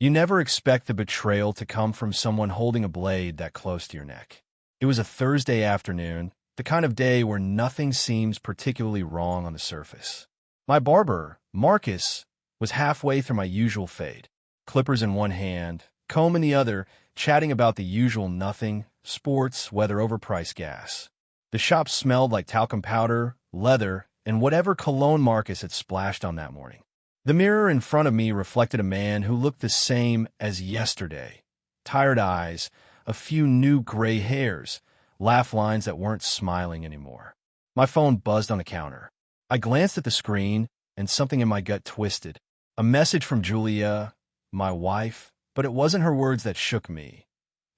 You never expect the betrayal to come from someone holding a blade that close to your neck. It was a Thursday afternoon, the kind of day where nothing seems particularly wrong on the surface. My barber, Marcus, was halfway through my usual fade, clippers in one hand, comb in the other, chatting about the usual nothing, sports, weather, overpriced gas. The shop smelled like talcum powder, leather, and whatever cologne Marcus had splashed on that morning. The mirror in front of me reflected a man who looked the same as yesterday. Tired eyes, a few new gray hairs, laugh lines that weren't smiling anymore. My phone buzzed on the counter. I glanced at the screen, and something in my gut twisted. A message from Julia, my wife, but it wasn't her words that shook me.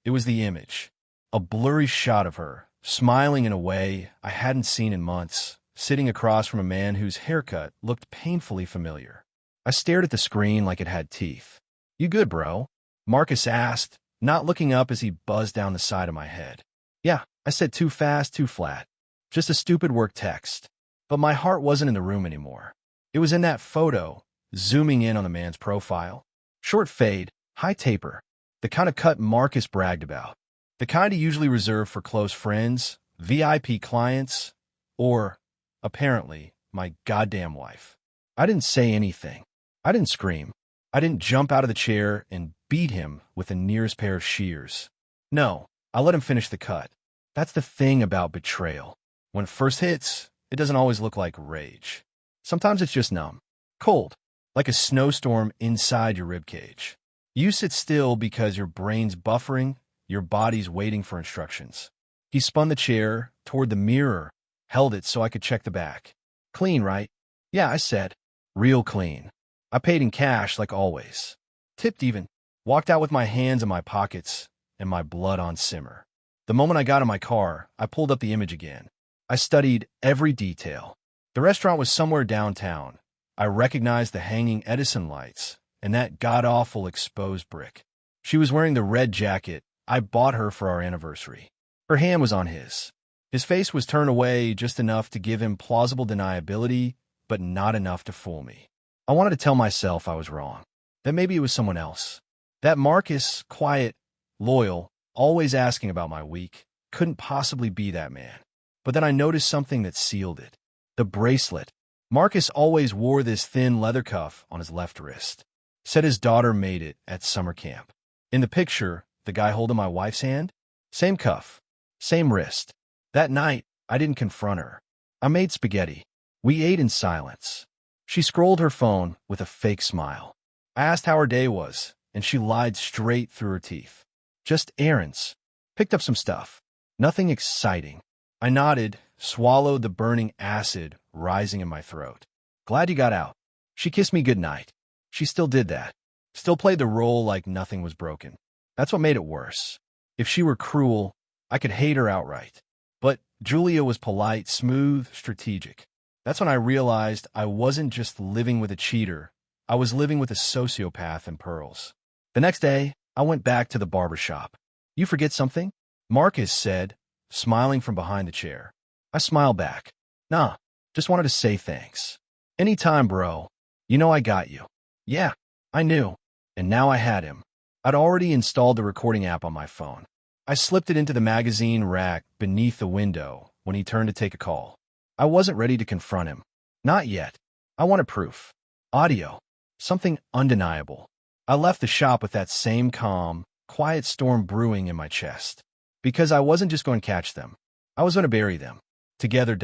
It was the image. A blurry shot of her, smiling in a way I hadn't seen in months, sitting across from a man whose haircut looked painfully familiar. I stared at the screen like it had teeth. "You good, bro?" Marcus asked, not looking up as he buzzed down the side of my head. "Yeah," I said, too fast, too flat. Just a stupid work text. But my heart wasn't in the room anymore. It was in that photo, zooming in on the man's profile. Short fade, high taper, the kind of cut Marcus bragged about. The kind he usually reserved for close friends, VIP clients, or, apparently, my goddamn wife. I didn't say anything. I didn't scream. I didn't jump out of the chair and beat him with the nearest pair of shears. No, I let him finish the cut. That's the thing about betrayal. When it first hits, it doesn't always look like rage. Sometimes it's just numb, cold, like a snowstorm inside your ribcage. You sit still because your brain's buffering, your body's waiting for instructions. He spun the chair toward the mirror, held it so I could check the back. "Clean, right?" "Yeah," I said. "Real clean." I paid in cash like always. Tipped even. Walked out with my hands in my pockets and my blood on simmer. The moment I got in my car, I pulled up the image again. I studied every detail. The restaurant was somewhere downtown. I recognized the hanging Edison lights and that god-awful exposed brick. She was wearing the red jacket I bought her for our anniversary. Her hand was on his. His face was turned away just enough to give him plausible deniability, but not enough to fool me. I wanted to tell myself I was wrong, that maybe it was someone else. That Marcus, quiet, loyal, always asking about my week, couldn't possibly be that man. But then I noticed something that sealed it. The bracelet. Marcus always wore this thin leather cuff on his left wrist. Said his daughter made it at summer camp. In the picture, the guy holding my wife's hand? Same cuff. Same wrist. That night, I didn't confront her. I made spaghetti. We ate in silence. She scrolled her phone with a fake smile. I asked how her day was, and she lied straight through her teeth. "Just errands. Picked up some stuff. Nothing exciting." I nodded, swallowed the burning acid rising in my throat. "Glad you got out." She kissed me goodnight. She still did that. Still played the role like nothing was broken. That's what made it worse. If she were cruel, I could hate her outright. But Julia was polite, smooth, strategic. That's when I realized I wasn't just living with a cheater. I was living with a sociopath in pearls. The next day, I went back to the barber shop. "You forget something?" Marcus said, smiling from behind the chair. I smiled back. "Nah, just wanted to say thanks." "Anytime, bro. You know I got you." Yeah, I knew. And now I had him. I'd already installed the recording app on my phone. I slipped it into the magazine rack beneath the window when he turned to take a call. I wasn't ready to confront him. Not yet. I wanted proof. Audio. Something undeniable. I left the shop with that same calm, quiet storm brewing in my chest. Because I wasn't just going to catch them. I was going to bury them. Together.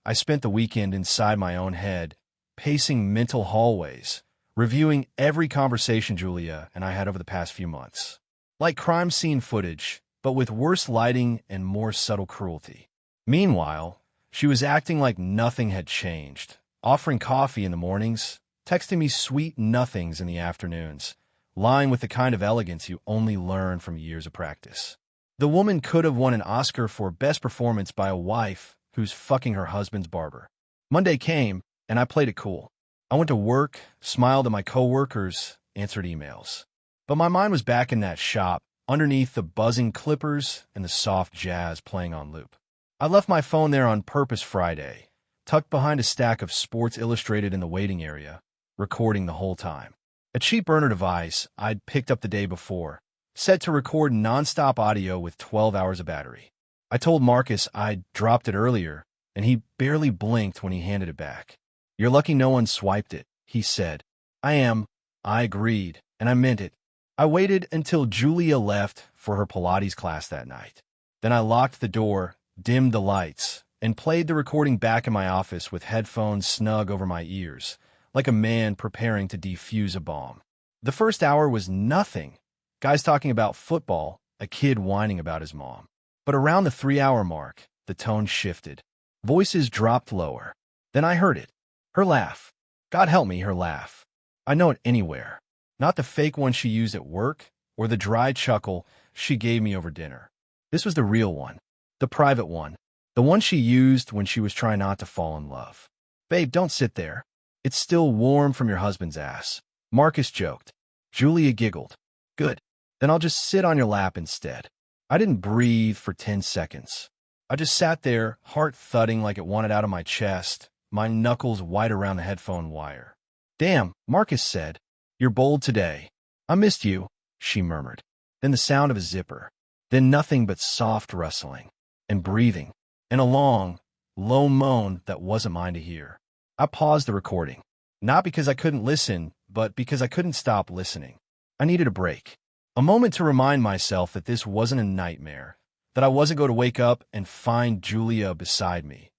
I spent the weekend inside my own head, pacing mental hallways, reviewing every conversation Julia and I had over the past few months. Like crime scene footage, but with worse lighting and more subtle cruelty. Meanwhile, she was acting like nothing had changed, offering coffee in the mornings, texting me sweet nothings in the afternoons, lying with the kind of elegance you only learn from years of practice. The woman could have won an Oscar for best performance by a wife who's fucking her husband's barber. Monday came, and I played it cool. I went to work, smiled at my coworkers, answered emails. But my mind was back in that shop, underneath the buzzing clippers and the soft jazz playing on loop. I left my phone there on purpose Friday, tucked behind a stack of Sports Illustrated in the waiting area, recording the whole time. A cheap burner device I'd picked up the day before, set to record nonstop audio with 12 hours of battery. I told Marcus I'd dropped it earlier, and he barely blinked when he handed it back. "You're lucky no one swiped it," he said. "I am." I agreed, and I meant it. I waited until Julia left for her Pilates class that night. Then I locked the door, dimmed the lights, and played the recording back in my office with headphones snug over my ears, like a man preparing to defuse a bomb. The first hour was nothing. Guys talking about football, a kid whining about his mom. But around the 3-hour mark, the tone shifted. Voices dropped lower. Then I heard it. Her laugh. God help me, her laugh. I know it anywhere. Not the fake one she used at work, or the dry chuckle she gave me over dinner. This was the real one. The private one. The one she used when she was trying not to fall in love. "Babe, don't sit there. It's still warm from your husband's ass," Marcus joked. Julia giggled. "Good. Then I'll just sit on your lap instead." I didn't breathe for 10 seconds. I just sat there, heart thudding like it wanted out of my chest, my knuckles white around the headphone wire. "Damn," Marcus said. "You're bold today." "I missed you," she murmured. Then the sound of a zipper. Then nothing but soft rustling. And breathing. And a long, low moan that wasn't mine to hear. I paused the recording. Not because I couldn't listen, but because I couldn't stop listening. I needed a break. A moment to remind myself that this wasn't a nightmare. That I wasn't going to wake up and find Julia beside me.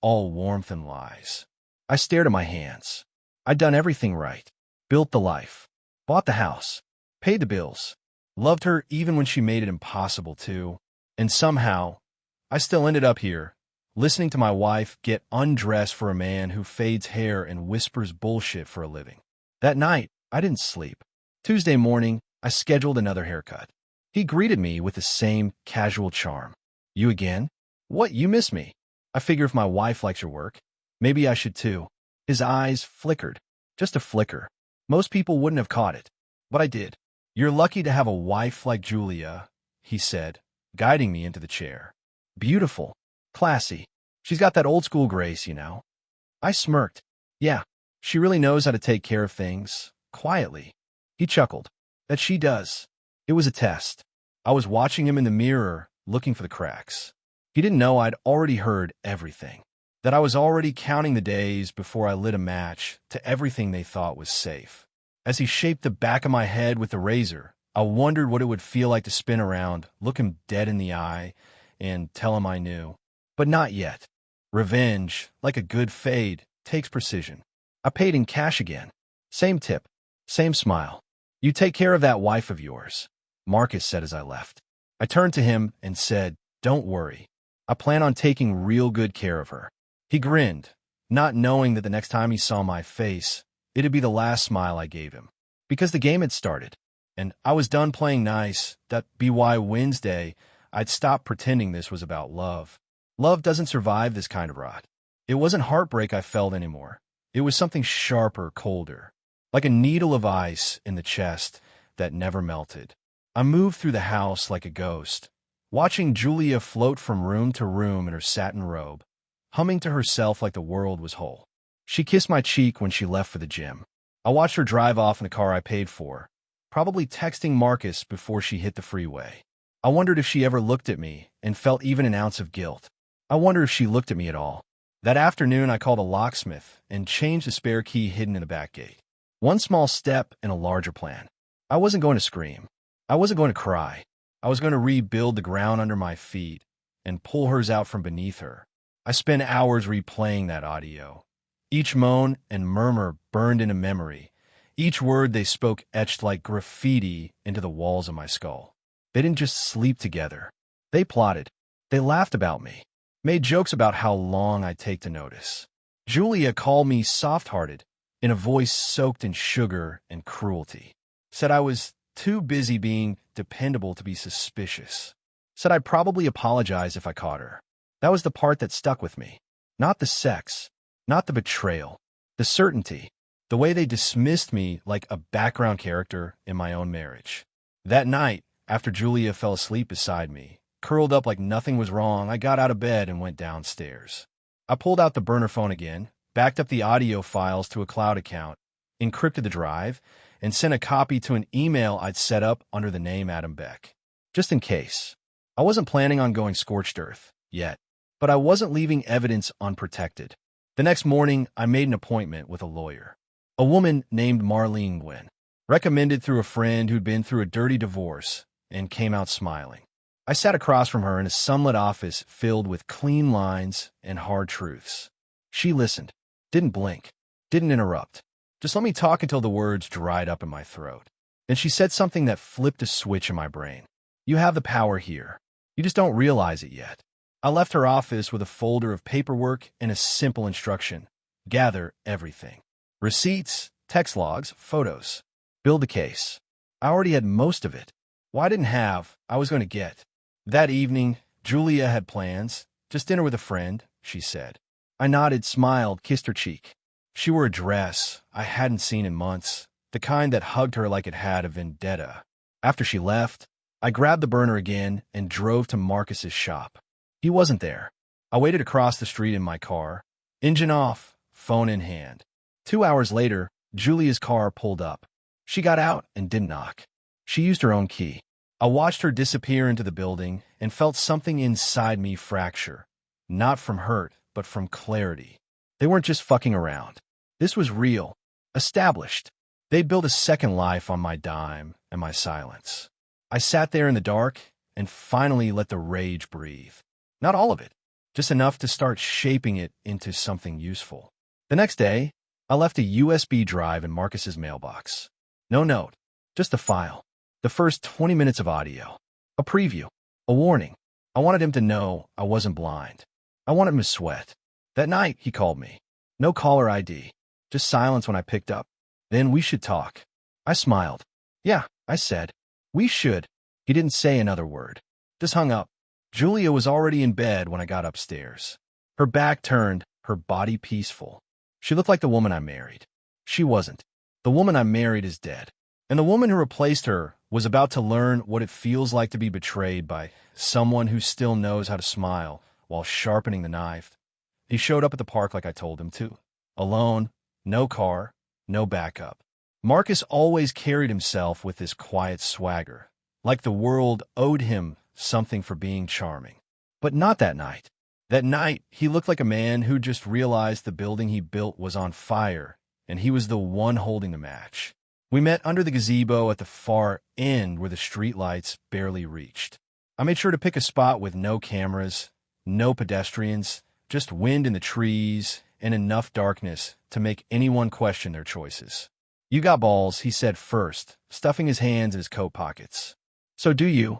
All warmth and lies. I stared at my hands. I'd done everything right. Built the life. Bought the house. Paid the bills. Loved her even when she made it impossible to. And somehow, I still ended up here, listening to my wife get undressed for a man who fades hair and whispers bullshit for a living. That night, I didn't sleep. Tuesday morning, I scheduled another haircut. He greeted me with the same casual charm. "You again? What, you miss me?" I figure if my wife likes your work, maybe I should too. His eyes flickered. Just a flicker. Most people wouldn't have caught it. But I did. "You're lucky to have a wife like Julia," he said, guiding me into the chair. "Beautiful. Classy. She's got that old-school grace, you know." I smirked. "Yeah, she really knows how to take care of things. Quietly." He chuckled. "That she does." It was a test. I was watching him in the mirror, looking for the cracks. He didn't know I'd already heard everything. That I was already counting the days before I lit a match to everything they thought was safe. As he shaped the back of my head with the razor, I wondered what it would feel like to spin around, look him dead in the eye, and tell him I knew. But not yet. Revenge, like a good fade, takes precision. I paid in cash again. Same tip. Same smile. "You take care of that wife of yours," Marcus said as I left. I turned to him and said, "Don't worry. I plan on taking real good care of her." He grinned, not knowing that the next time he saw my face, it'd be the last smile I gave him. Because the game had started, and I was done playing nice. That BY Wednesday, I'd stopped pretending this was about love. Love doesn't survive this kind of rot. It wasn't heartbreak I felt anymore. It was something sharper, colder. Like a needle of ice in the chest that never melted. I moved through the house like a ghost, watching Julia float from room to room in her satin robe, humming to herself like the world was whole. She kissed my cheek when she left for the gym. I watched her drive off in the car I paid for, probably texting Marcus before she hit the freeway. I wondered if she ever looked at me and felt even an ounce of guilt. I wonder if she looked at me at all. That afternoon, I called a locksmith and changed the spare key hidden in the back gate. One small step in a larger plan. I wasn't going to scream. I wasn't going to cry. I was going to rebuild the ground under my feet and pull hers out from beneath her. I spent hours replaying that audio. Each moan and murmur burned into memory. Each word they spoke etched like graffiti into the walls of my skull. They didn't just sleep together. They plotted. They laughed about me. Made jokes about how long I'd take to notice. Julia called me soft-hearted, in a voice soaked in sugar and cruelty. Said I was too busy being dependable to be suspicious. Said I'd probably apologize if I caught her. That was the part that stuck with me. Not the sex, not the betrayal, the certainty, the way they dismissed me like a background character in my own marriage. That night, after Julia fell asleep beside me, curled up like nothing was wrong, I got out of bed and went downstairs. I pulled out the burner phone again, backed up the audio files to a cloud account, encrypted the drive, and sent a copy to an email I'd set up under the name Adam Beck. Just in case. I wasn't planning on going scorched earth yet, but I wasn't leaving evidence unprotected. The next morning, I made an appointment with a lawyer. A woman named Marlene Nguyen, recommended through a friend who'd been through a dirty divorce and came out smiling. I sat across from her in a sunlit office filled with clean lines and hard truths. She listened, didn't blink, didn't interrupt. Just let me talk until the words dried up in my throat. Then she said something that flipped a switch in my brain. You have the power here. You just don't realize it yet. I left her office with a folder of paperwork and a simple instruction. Gather everything. Receipts, text logs, photos. Build a case. I already had most of it. What I didn't have, I was going to get. That evening, Julia had plans. Just dinner with a friend, she said. I nodded, smiled, kissed her cheek. She wore a dress I hadn't seen in months, the kind that hugged her like it had a vendetta. After she left, I grabbed the burner again and drove to Marcus's shop. He wasn't there. I waited across the street in my car, engine off, phone in hand. 2 hours later, Julia's car pulled up. She got out and didn't knock. She used her own key. I watched her disappear into the building and felt something inside me fracture. Not from hurt, but from clarity. They weren't just fucking around. This was real, established. They'd built a second life on my dime and my silence. I sat there in the dark and finally let the rage breathe. Not all of it, just enough to start shaping it into something useful. The next day, I left a USB drive in Marcus's mailbox. No note, just a file. The first 20 minutes of audio. A preview. A warning. I wanted him to know I wasn't blind. I wanted him to sweat. That night, he called me. No caller ID. Just silence when I picked up. Then we should talk. I smiled. Yeah, I said. We should. He didn't say another word. Just hung up. Julia was already in bed when I got upstairs. Her back turned, her body peaceful. She looked like the woman I married. She wasn't. The woman I married is dead. And the woman who replaced her was about to learn what it feels like to be betrayed by someone who still knows how to smile while sharpening the knife. He showed up at the park like I told him to. Alone, no car, no backup. Marcus always carried himself with this quiet swagger, like the world owed him something for being charming. But not that night. That night, he looked like a man who just realized the building he built was on fire, and he was the one holding the match. We met under the gazebo at the far end where the streetlights barely reached. I made sure to pick a spot with no cameras, no pedestrians, just wind in the trees, and enough darkness to make anyone question their choices. You got balls, he said first, stuffing his hands in his coat pockets. So do you?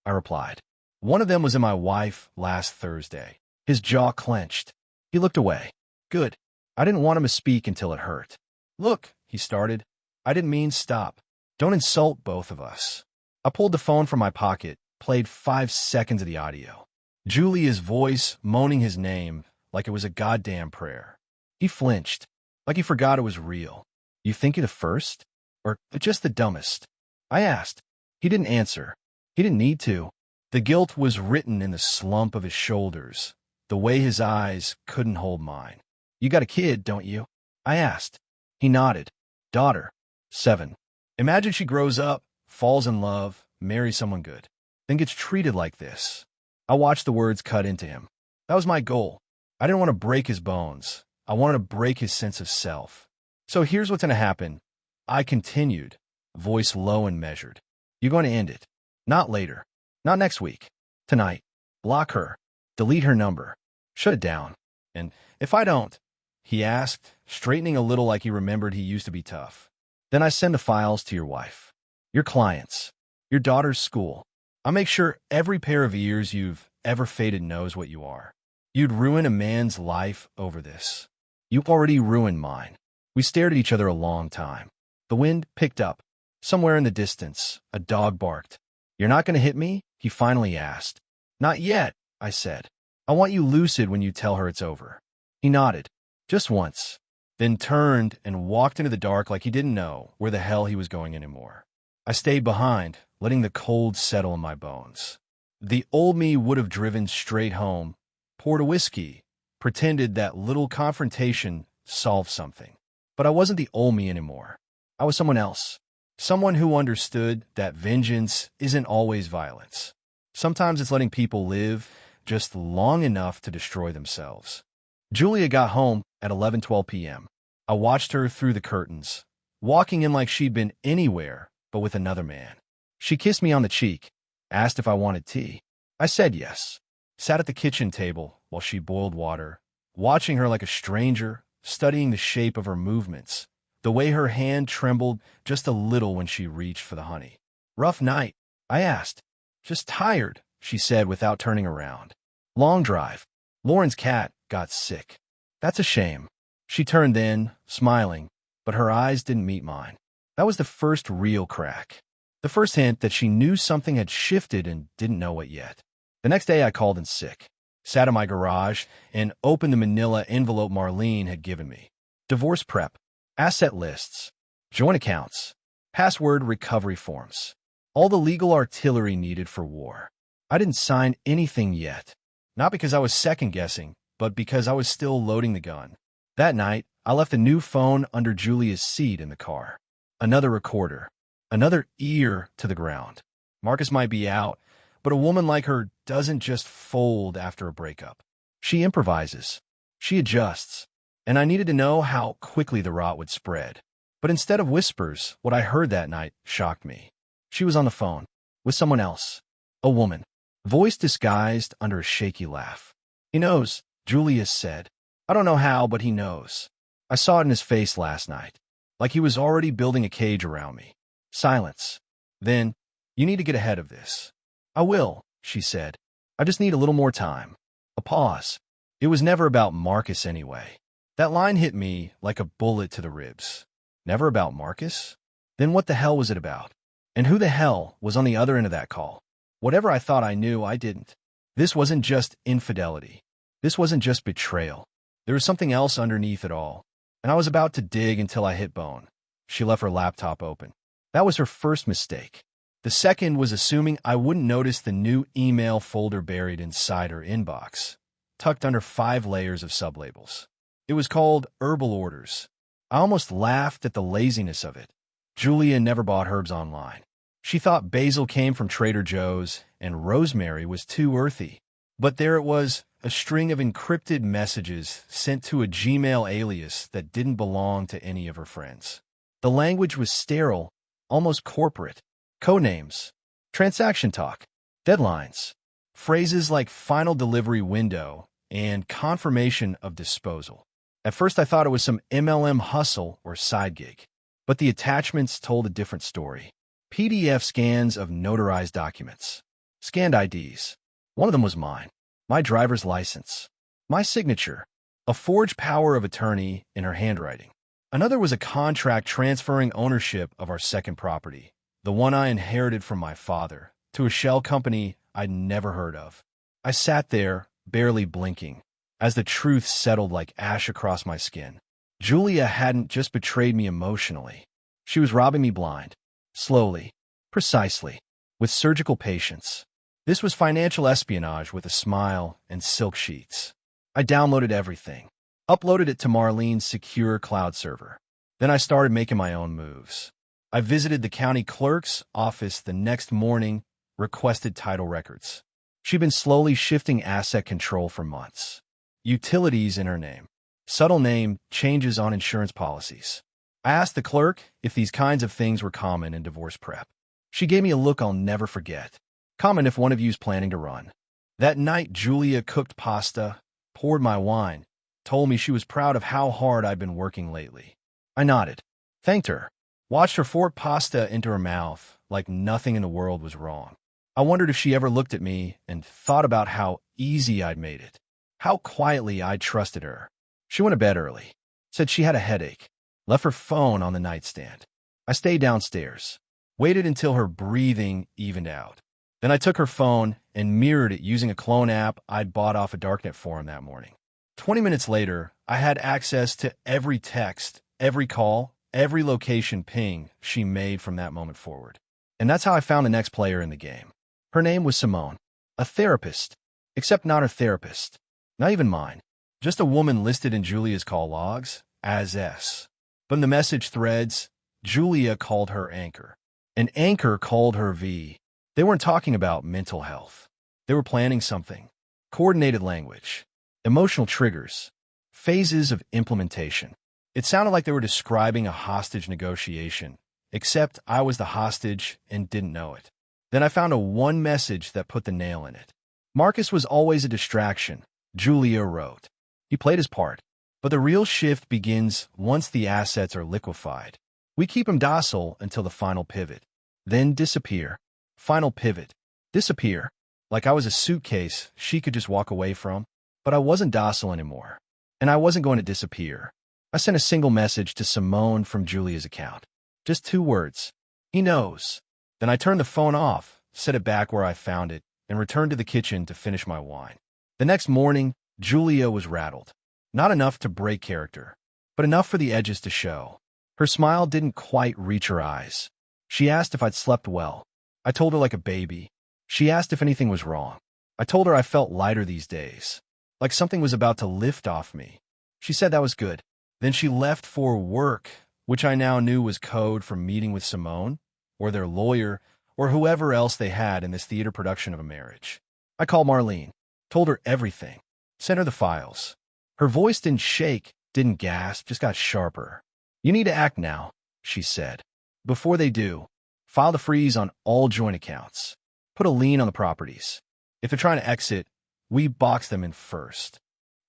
I replied. One of them was in my wife last Thursday. His jaw clenched. He looked away. Good. I didn't want him to speak until it hurt. Look, he started. I didn't mean stop. Don't insult both of us. I pulled the phone from my pocket, played 5 seconds of the audio. Julia's voice moaning his name like it was a goddamn prayer. He flinched, like he forgot it was real. You think you're the first? Or just the dumbest? I asked. He didn't answer. He didn't need to. The guilt was written in the slump of his shoulders, the way his eyes couldn't hold mine. You got a kid, don't you? I asked. He nodded. Daughter. 7. Imagine she grows up, falls in love, marries someone good, then gets treated like this. I watched the words cut into him. That was my goal. I didn't want to break his bones. I wanted to break his sense of self. So here's what's going to happen. I continued, voice low and measured. You're going to end it. Not later. Not next week. Tonight. Block her. Delete her number. Shut it down. And if I don't, he asked, straightening a little like he remembered he used to be tough. Then I send the files to your wife, your clients, your daughter's school. I'll make sure every pair of ears you've ever faded knows what you are. You'd ruin a man's life over this. You already ruined mine. We stared at each other a long time. The wind picked up. Somewhere in the distance, a dog barked. You're not going to hit me? He finally asked. Not yet, I said. I want you lucid when you tell her it's over. He nodded. Just once. Then turned and walked into the dark like he didn't know where the hell he was going anymore. I stayed behind, letting the cold settle in my bones. The old me would have driven straight home, poured a whiskey, pretended that little confrontation solved something. But I wasn't the old me anymore. I was someone else. Someone who understood that vengeance isn't always violence. Sometimes it's letting people live just long enough to destroy themselves. Julia got home at 11:12 p.m. I watched her through the curtains, walking in like she'd been anywhere but with another man. She kissed me on the cheek, asked if I wanted tea. I said yes. Sat at the kitchen table while she boiled water, watching her like a stranger, studying the shape of her movements, the way her hand trembled just a little when she reached for the honey. Rough night? I asked. Just tired, she said without turning around. Long drive. Lauren's cat got sick. That's a shame. She turned in, smiling, but her eyes didn't meet mine. That was the first real crack. The first hint that she knew something had shifted and didn't know it yet. The next day I called in sick, sat in my garage, and opened the manila envelope Marlene had given me. Divorce prep, asset lists, joint accounts, password recovery forms. All the legal artillery needed for war. I didn't sign anything yet. Not because I was second-guessing, but because I was still loading the gun. That night, I left a new phone under Julia's seat in the car. Another recorder. Another ear to the ground. Marcus might be out, but a woman like her doesn't just fold after a breakup. She improvises. She adjusts. And I needed to know how quickly the rot would spread. But instead of whispers, what I heard that night shocked me. She was on the phone. With someone else. A woman. Voice disguised under a shaky laugh. He knows, Julia said. I don't know how, but he knows. I saw it in his face last night. Like he was already building a cage around me. Silence. Then, you need to get ahead of this. I will, she said. I just need a little more time. A pause. It was never about Marcus anyway. That line hit me like a bullet to the ribs. Never about Marcus? Then what the hell was it about? And who the hell was on the other end of that call? Whatever I thought I knew, I didn't. This wasn't just infidelity. This wasn't just betrayal. There was something else underneath it all. And I was about to dig until I hit bone. She left her laptop open. That was her first mistake. The second was assuming I wouldn't notice the new email folder buried inside her inbox, tucked under 5 layers of sublabels. It was called Herbal Orders. I almost laughed at the laziness of it. Julia never bought herbs online. She thought basil came from Trader Joe's and rosemary was too earthy. But there it was, a string of encrypted messages sent to a Gmail alias that didn't belong to any of her friends. The language was sterile, almost corporate. Codenames, transaction talk, deadlines, phrases like final delivery window and confirmation of disposal. At first I thought it was some MLM hustle or side gig, but the attachments told a different story. PDF scans of notarized documents, scanned IDs. One of them was mine, my driver's license, my signature, a forged power of attorney in her handwriting. Another was a contract transferring ownership of our second property, the one I inherited from my father, to a shell company I'd never heard of. I sat there, barely blinking, as the truth settled like ash across my skin. Julia hadn't just betrayed me emotionally. She was robbing me blind. Slowly. Precisely. With surgical patience. This was financial espionage with a smile and silk sheets. I downloaded everything. Uploaded it to Marlene's secure cloud server. Then I started making my own moves. I visited the county clerk's office the next morning, requested title records. She'd been slowly shifting asset control for months. Utilities in her name. Subtle name changes on insurance policies. I asked the clerk if these kinds of things were common in divorce prep. She gave me a look I'll never forget. Common if one of you's planning to run. That night, Julia cooked pasta, poured my wine, told me she was proud of how hard I'd been working lately. I nodded, thanked her, watched her fork pasta into her mouth like nothing in the world was wrong. I wondered if she ever looked at me and thought about how easy I'd made it, how quietly I'd trusted her. She went to bed early, said she had a headache, left her phone on the nightstand. I stayed downstairs, waited until her breathing evened out. Then I took her phone and mirrored it using a clone app I'd bought off a darknet forum that morning. 20 minutes later, I had access to every text, every call, every location ping she made from that moment forward. And that's how I found the next player in the game. Her name was Simone, a therapist, except not her therapist, not even mine, just a woman listed in Julia's call logs as S. But in the message threads, Julia called her Anchor. And Anchor called her V. They weren't talking about mental health. They were planning something. Coordinated language. Emotional triggers. Phases of implementation. It sounded like they were describing a hostage negotiation, except I was the hostage and didn't know it. Then I found one message that put the nail in it. Marcus was always a distraction, Julia wrote. He played his part. But the real shift begins once the assets are liquefied. We keep him docile until the final pivot. Then disappear. Final pivot. Disappear. Like I was a suitcase she could just walk away from. But I wasn't docile anymore. And I wasn't going to disappear. I sent a single message to Simone from Julia's account. Just 2 words. He knows. Then I turned the phone off, set it back where I found it, and returned to the kitchen to finish my wine. The next morning, Julia was rattled. Not enough to break character, but enough for the edges to show. Her smile didn't quite reach her eyes. She asked if I'd slept well. I told her like a baby. She asked if anything was wrong. I told her I felt lighter these days, like something was about to lift off me. She said that was good. Then she left for work, which I now knew was code for meeting with Simone, or their lawyer, or whoever else they had in this theater production of a marriage. I called Marlene, told her everything, sent her the files. Her voice didn't shake, didn't gasp, just got sharper. You need to act now, she said. Before they do, file the freeze on all joint accounts. Put a lien on the properties. If they're trying to exit, we box them in first.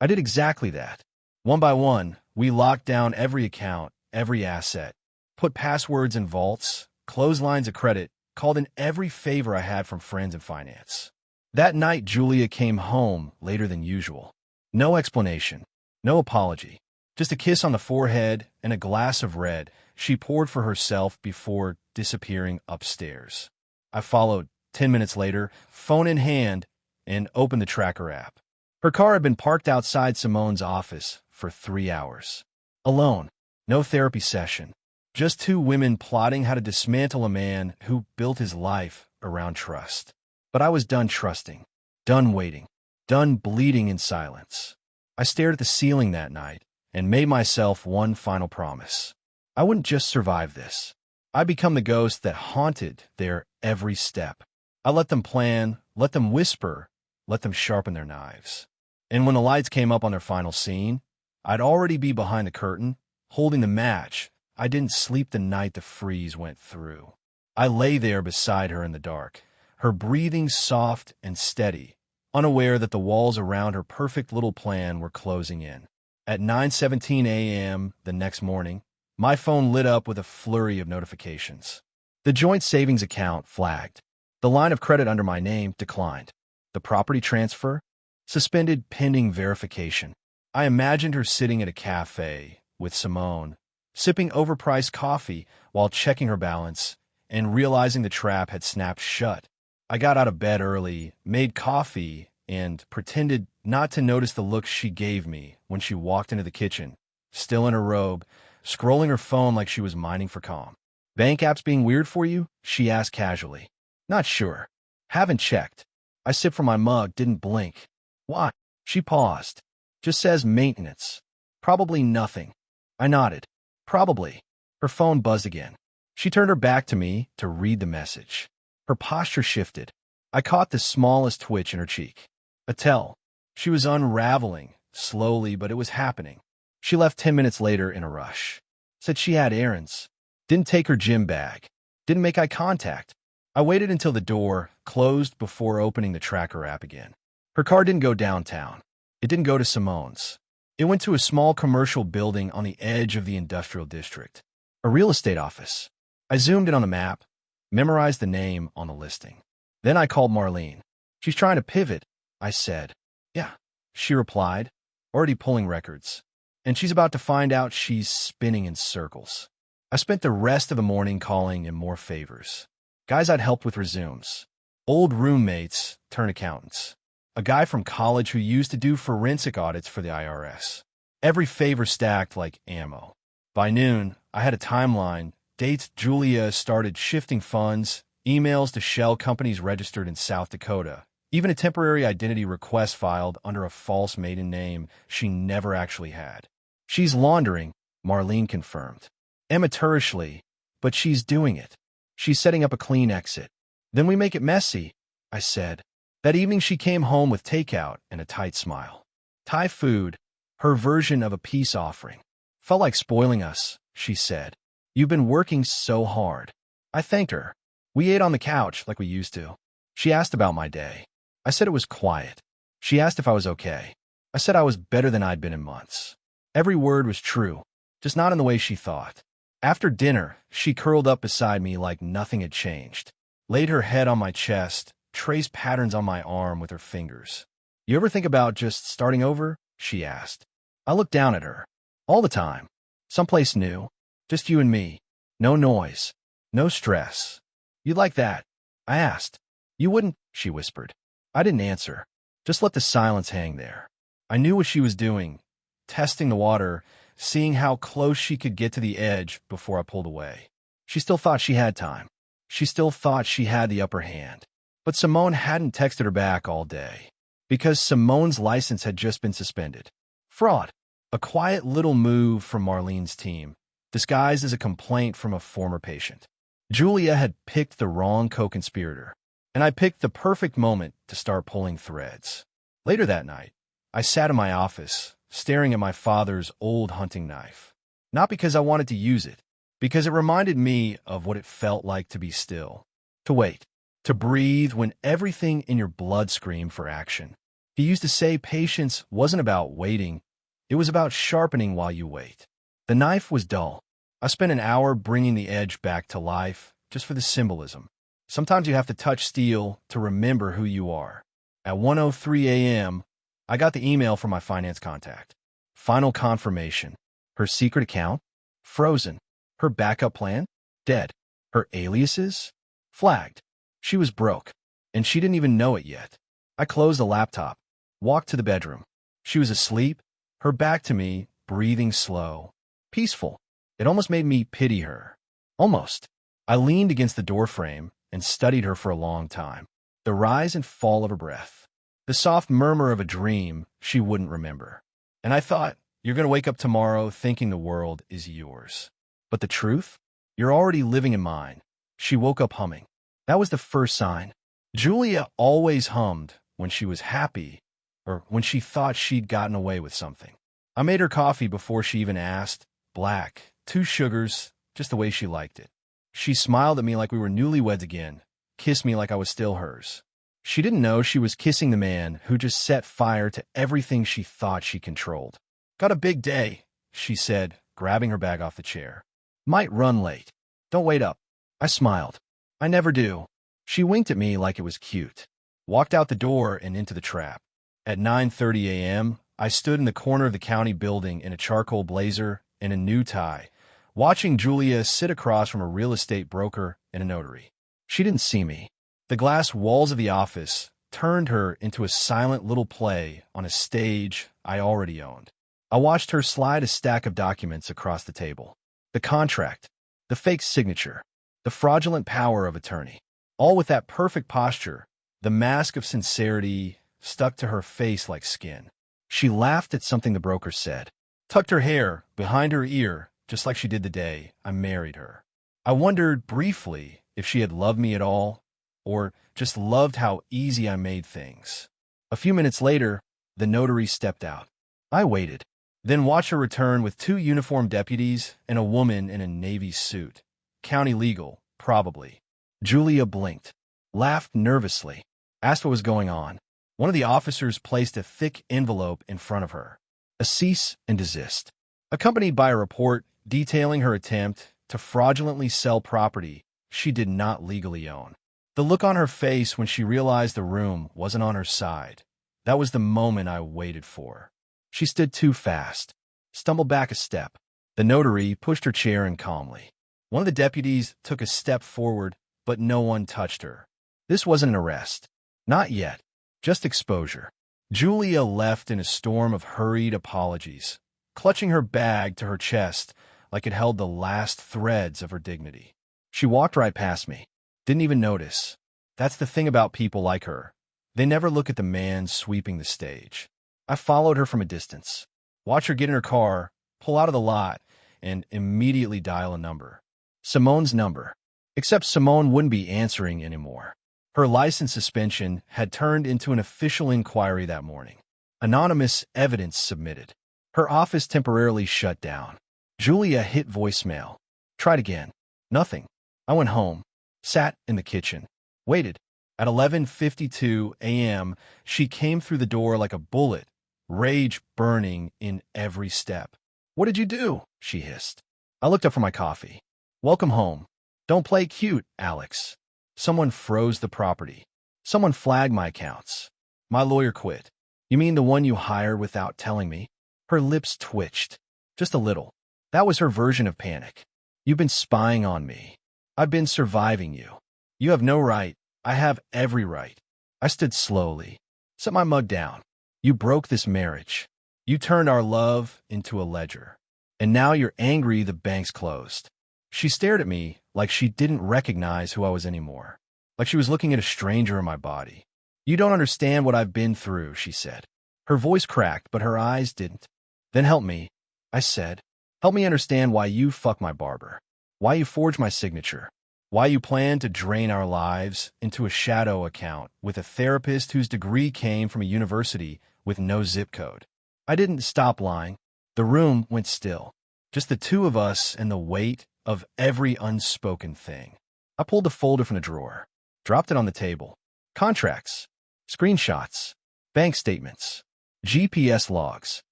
I did exactly that. One by one, we locked down every account, every asset, put passwords in vaults, closed lines of credit, called in every favor I had from friends in finance. That night, Julia came home later than usual. No explanation, no apology, just a kiss on the forehead and a glass of red she poured for herself before disappearing upstairs. I followed 10 minutes later, phone in hand, and opened the tracker app. Her car had been parked outside Simone's office for 3 hours. Alone, no therapy session, just 2 women plotting how to dismantle a man who built his life around trust. But I was done trusting, done waiting, done bleeding in silence. I stared at the ceiling that night and made myself one final promise. I wouldn't just survive this. I'd become the ghost that haunted their every step. I let them plan, let them whisper, let them sharpen their knives. And when the lights came up on their final scene, I'd already be behind the curtain, holding the match. I didn't sleep the night the freeze went through. I lay there beside her in the dark, her breathing soft and steady, unaware that the walls around her perfect little plan were closing in. At 9:17 a.m. the next morning, my phone lit up with a flurry of notifications. The joint savings account flagged. The line of credit under my name declined. The property transfer suspended pending verification. I imagined her sitting at a cafe with Simone, sipping overpriced coffee while checking her balance and realizing the trap had snapped shut. I got out of bed early, made coffee, and pretended not to notice the look she gave me when she walked into the kitchen, still in her robe, scrolling her phone like she was mining for calm. Bank apps being weird for you? She asked casually. Not sure. Haven't checked. I sipped from my mug, didn't blink. Why? She paused. Just says maintenance. Probably nothing. I nodded. Probably. Her phone buzzed again. She turned her back to me to read the message. Her posture shifted. I caught the smallest twitch in her cheek. A tell. She was unraveling, slowly, but it was happening. She left 10 minutes later in a rush. Said she had errands. Didn't take her gym bag. Didn't make eye contact. I waited until the door closed before opening the tracker app again. Her car didn't go downtown. It didn't go to Simone's. It went to a small commercial building on the edge of the industrial district. A real estate office. I zoomed in on the map, memorized the name on the listing. Then I called Marlene. She's trying to pivot, I said. Yeah, she replied, already pulling records. And she's about to find out she's spinning in circles. I spent the rest of the morning calling in more favors. Guys I'd helped with resumes. Old roommates turned accountants. A guy from college who used to do forensic audits for the IRS. Every favor stacked like ammo. By noon, I had a timeline, dates Julia started shifting funds, emails to shell companies registered in South Dakota, even a temporary identity request filed under a false maiden name she never actually had. She's laundering, Marlene confirmed. Amateurishly, But she's doing it. She's setting up a clean exit. Then we make it messy, I said. That evening she came home with takeout and a tight smile. Thai food, her version of a peace offering. Felt like spoiling us, she said. You've been working so hard. I thanked her. We ate on the couch like we used to. She asked about my day. I said it was quiet. She asked if I was okay. I said I was better than I'd been in months. Every word was true, just not in the way she thought. After dinner, she curled up beside me like nothing had changed, laid her head on my chest, traced patterns on my arm with her fingers. You ever think about just starting over? She asked. I looked down at her. All the time. Someplace new. Just you and me. No noise. No stress. You'd like that? I asked. You wouldn't, she whispered. I didn't answer. Just let the silence hang there. I knew what she was doing, testing the water, seeing how close she could get to the edge before I pulled away. She still thought she had time. She still thought she had the upper hand. But Simone hadn't texted her back all day, because Simone's license had just been suspended. Fraud. A quiet little move from Marlene's team, disguised as a complaint from a former patient. Julia had picked the wrong co-conspirator, and I picked the perfect moment to start pulling threads. Later that night, I sat in my office, staring at my father's old hunting knife. Not because I wanted to use it, because it reminded me of what it felt like to be still, to wait, to breathe when everything in your blood screamed for action. He used to say patience wasn't about waiting, it was about sharpening while you wait. The knife was dull. I spent an hour bringing the edge back to life, just for the symbolism. Sometimes you have to touch steel to remember who you are. At 1:03 a.m., I got the email from my finance contact. Final confirmation. Her secret account? Frozen. Her backup plan? Dead. Her aliases? Flagged. She was broke, and she didn't even know it yet. I closed the laptop, walked to the bedroom. She was asleep, her back to me, breathing slow. Peaceful. It almost made me pity her. Almost. I leaned against the doorframe and studied her for a long time. The rise and fall of her breath. The soft murmur of a dream she wouldn't remember. And I thought, you're going to wake up tomorrow thinking the world is yours. But the truth? You're already living in mine. She woke up humming. That was the first sign. Julia always hummed when she was happy or when she thought she'd gotten away with something. I made her coffee before she even asked. Black, 2 sugars, just the way she liked it. She smiled at me like we were newlyweds again, kissed me like I was still hers. She didn't know she was kissing the man who just set fire to everything she thought she controlled. Got a big day, she said, grabbing her bag off the chair. Might run late. Don't wait up. I smiled. I never do. She winked at me like it was cute. Walked out the door and into the trap. At 9:30 a.m., I stood in the corner of the county building in a charcoal blazer and a new tie, watching Julia sit across from a real estate broker and a notary. She didn't see me. The glass walls of the office turned her into a silent little play on a stage I already owned. I watched her slide a stack of documents across the table. The contract, the fake signature, the fraudulent power of attorney. All with that perfect posture, the mask of sincerity stuck to her face like skin. She laughed at something the broker said, tucked her hair behind her ear, just like she did the day I married her. I wondered briefly if she had loved me at all, or just loved how easy I made things. A few minutes later, the notary stepped out. I waited, then watched her return with 2 uniformed deputies and a woman in a navy suit. County legal, probably. Julia blinked, laughed nervously, asked what was going on. One of the officers placed a thick envelope in front of her. A cease and desist, accompanied by a report detailing her attempt to fraudulently sell property she did not legally own. The look on her face when she realized the room wasn't on her side. That was the moment I waited for. She stood too fast, stumbled back a step. The notary pushed her chair in calmly. One of the deputies took a step forward, but no one touched her. This wasn't an arrest. Not yet. Just exposure. Julia left in a storm of hurried apologies, clutching her bag to her chest like it held the last threads of her dignity. She walked right past me. Didn't even notice. That's the thing about people like her. They never look at the man sweeping the stage. I followed her from a distance. Watch her get in her car, pull out of the lot, and immediately dial a number. Simone's number. Except Simone wouldn't be answering anymore. Her license suspension had turned into an official inquiry that morning. Anonymous evidence submitted. Her office temporarily shut down. Julia hit voicemail. Tried again. Nothing. I went home, sat in the kitchen, waited. At 11:52 a.m., she came through the door like a bullet, rage burning in every step. "What did you do?" she hissed. I looked up from my coffee. "Welcome home. Don't play cute, Alex. Someone froze the property. Someone flagged my accounts. My lawyer quit." "You mean the one you hired without telling me?" Her lips twitched. Just a little. That was her version of panic. "You've been spying on me. I've been surviving you. You have no right. I have every right." I stood slowly. "Set my mug down. You broke this marriage. You turned our love into a ledger. And now you're angry the bank's closed." She stared at me like she didn't recognize who I was anymore, like she was looking at a stranger in my body. "You don't understand what I've been through," she said. Her voice cracked, but her eyes didn't. "Then help me," I said. "Help me understand why you fucked my barber, why you forged my signature, why you plan to drain our lives into a shadow account with a therapist whose degree came from a university with no zip code." I didn't stop lying. The room went still. Just the two of us and the weight of every unspoken thing. I pulled the folder from the drawer, dropped it on the table. Contracts, screenshots, bank statements, GPS logs,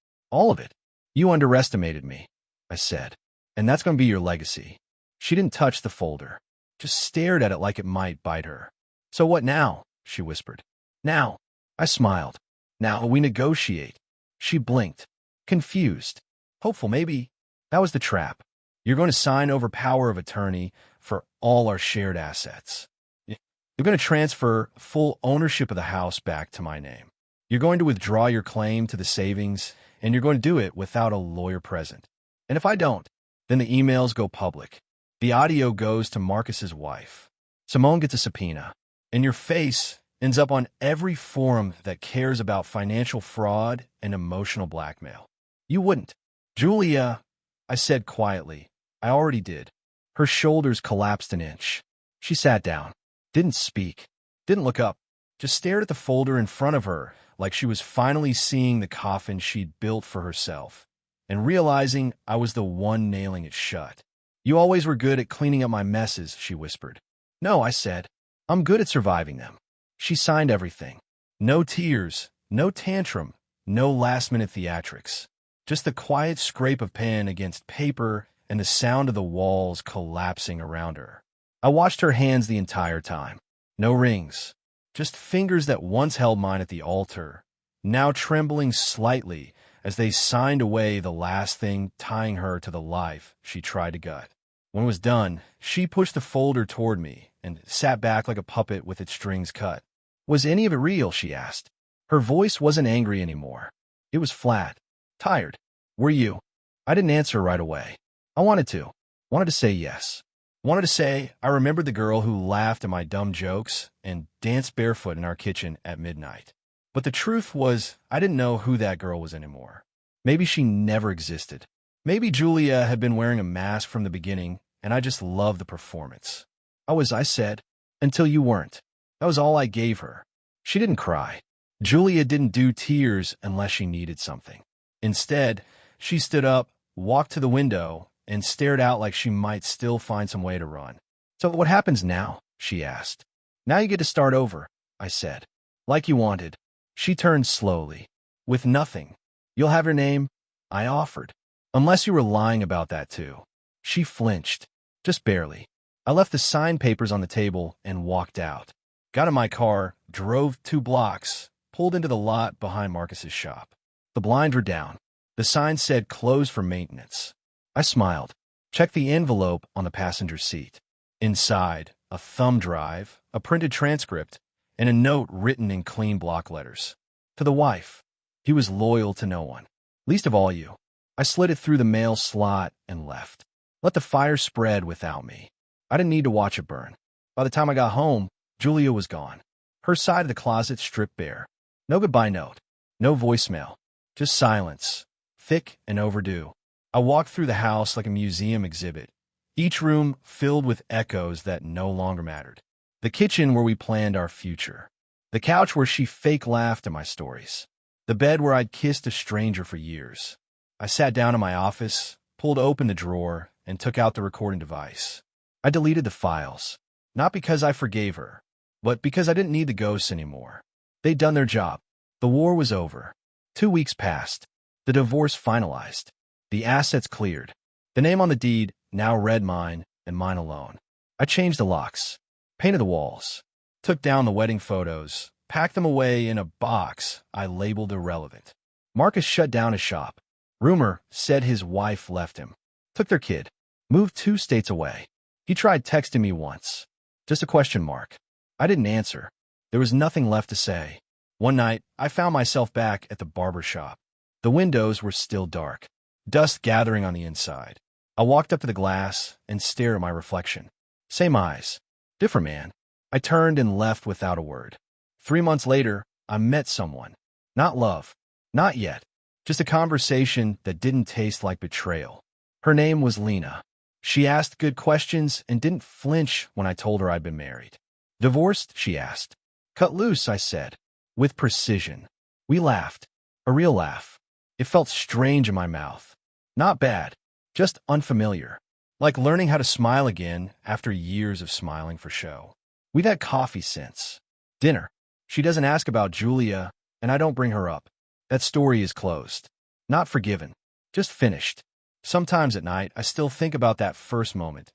all of it. "You underestimated me," I said, "and that's going to be your legacy." She didn't touch the folder, just stared at it like it might bite her. "So what now?" she whispered. "Now," I smiled. "Now we negotiate." She blinked, confused, hopeful maybe. That was the trap. "You're going to sign over power of attorney for all our shared assets. You're going to transfer full ownership of the house back to my name. You're going to withdraw your claim to the savings, and you're going to do it without a lawyer present. And if I don't, then the emails go public. The audio goes to Marcus's wife. Simone gets a subpoena, and your face ends up on every forum that cares about financial fraud and emotional blackmail." "You wouldn't." "Julia," I said quietly. "I already did." Her shoulders collapsed an inch. She sat down, didn't speak, didn't look up, just stared at the folder in front of her like she was finally seeing the coffin she'd built for herself and realizing I was the one nailing it shut. "You always were good at cleaning up my messes," she whispered. "No," I said. "I'm good at surviving them." She signed everything. No tears, no tantrum, no last-minute theatrics. Just the quiet scrape of pen against paper and the sound of the walls collapsing around her. I watched her hands the entire time. No rings, just fingers that once held mine at the altar, now trembling slightly as they signed away the last thing tying her to the life she tried to gut. When it was done, she pushed the folder toward me and sat back like a puppet with its strings cut. "Was any of it real?" she asked. Her voice wasn't angry anymore. It was flat, tired. "Were you?" I didn't answer right away. I wanted to. Wanted to say yes. Wanted to say I remembered the girl who laughed at my dumb jokes and danced barefoot in our kitchen at midnight. But the truth was, I didn't know who that girl was anymore. Maybe she never existed. Maybe Julia had been wearing a mask from the beginning, and I just loved the performance. I said, until you weren't. That was all I gave her. She didn't cry. Julia didn't do tears unless she needed something. Instead, she stood up, walked to the window, and stared out like she might still find some way to run. "So what happens now?" she asked. "Now you get to start over," I said. "Like you wanted." She turned slowly. "With nothing. You'll have your name," I offered. "Unless you were lying about that too." She flinched. Just barely. I left the signed papers on the table and walked out. Got in my car, drove 2 blocks, pulled into the lot behind Marcus's shop. The blinds were down. The sign said closed for maintenance. I smiled, checked the envelope on the passenger seat. Inside, a thumb drive, a printed transcript, and a note written in clean block letters. To the wife. He was loyal to no one. Least of all you. I slid it through the mail slot and left. Let the fire spread without me. I didn't need to watch it burn. By the time I got home, Julia was gone. Her side of the closet stripped bare. No goodbye note. No voicemail. Just silence. Thick and overdue. I walked through the house like a museum exhibit, each room filled with echoes that no longer mattered. The kitchen where we planned our future. The couch where she fake laughed at my stories. The bed where I'd kissed a stranger for years. I sat down in my office, pulled open the drawer, and took out the recording device. I deleted the files, not because I forgave her, but because I didn't need the ghosts anymore. They'd done their job. The war was over. 2 weeks passed. The divorce finalized. The assets cleared. The name on the deed now read mine and mine alone. I changed the locks, painted the walls, took down the wedding photos, packed them away in a box I labeled irrelevant. Marcus shut down his shop. Rumor said his wife left him, took their kid, moved 2 states away. He tried texting me once. Just a question mark. I didn't answer. There was nothing left to say. One night, I found myself back at the barber shop. The windows were still dark, dust gathering on the inside. I walked up to the glass and stared at my reflection. Same eyes. Different man. I turned and left without a word. 3 months later, I met someone. Not love. Not yet. Just a conversation that didn't taste like betrayal. Her name was Lena. She asked good questions and didn't flinch when I told her I'd been married. Divorced? She asked. Cut loose, I said, with precision. We laughed. A real laugh. It felt strange in my mouth. Not bad. Just unfamiliar. Like learning how to smile again after years of smiling for show. We've had coffee since. Dinner. She doesn't ask about Julia, and I don't bring her up. That story is closed. Not forgiven. Just finished. Sometimes at night, I still think about that first moment.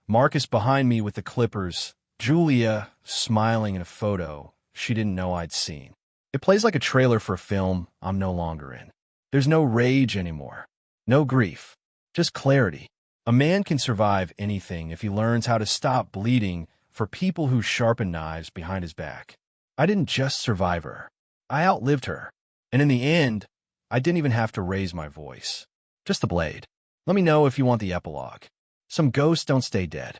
Marcus behind me with the clippers. Julia smiling in a photo she didn't know I'd seen. It plays like a trailer for a film I'm no longer in. There's no rage anymore. No grief. Just clarity. A man can survive anything if he learns how to stop bleeding for people who sharpen knives behind his back. I didn't just survive her. I outlived her. And in the end, I didn't even have to raise my voice. Just the blade. Let me know if you want the epilogue. Some ghosts don't stay dead.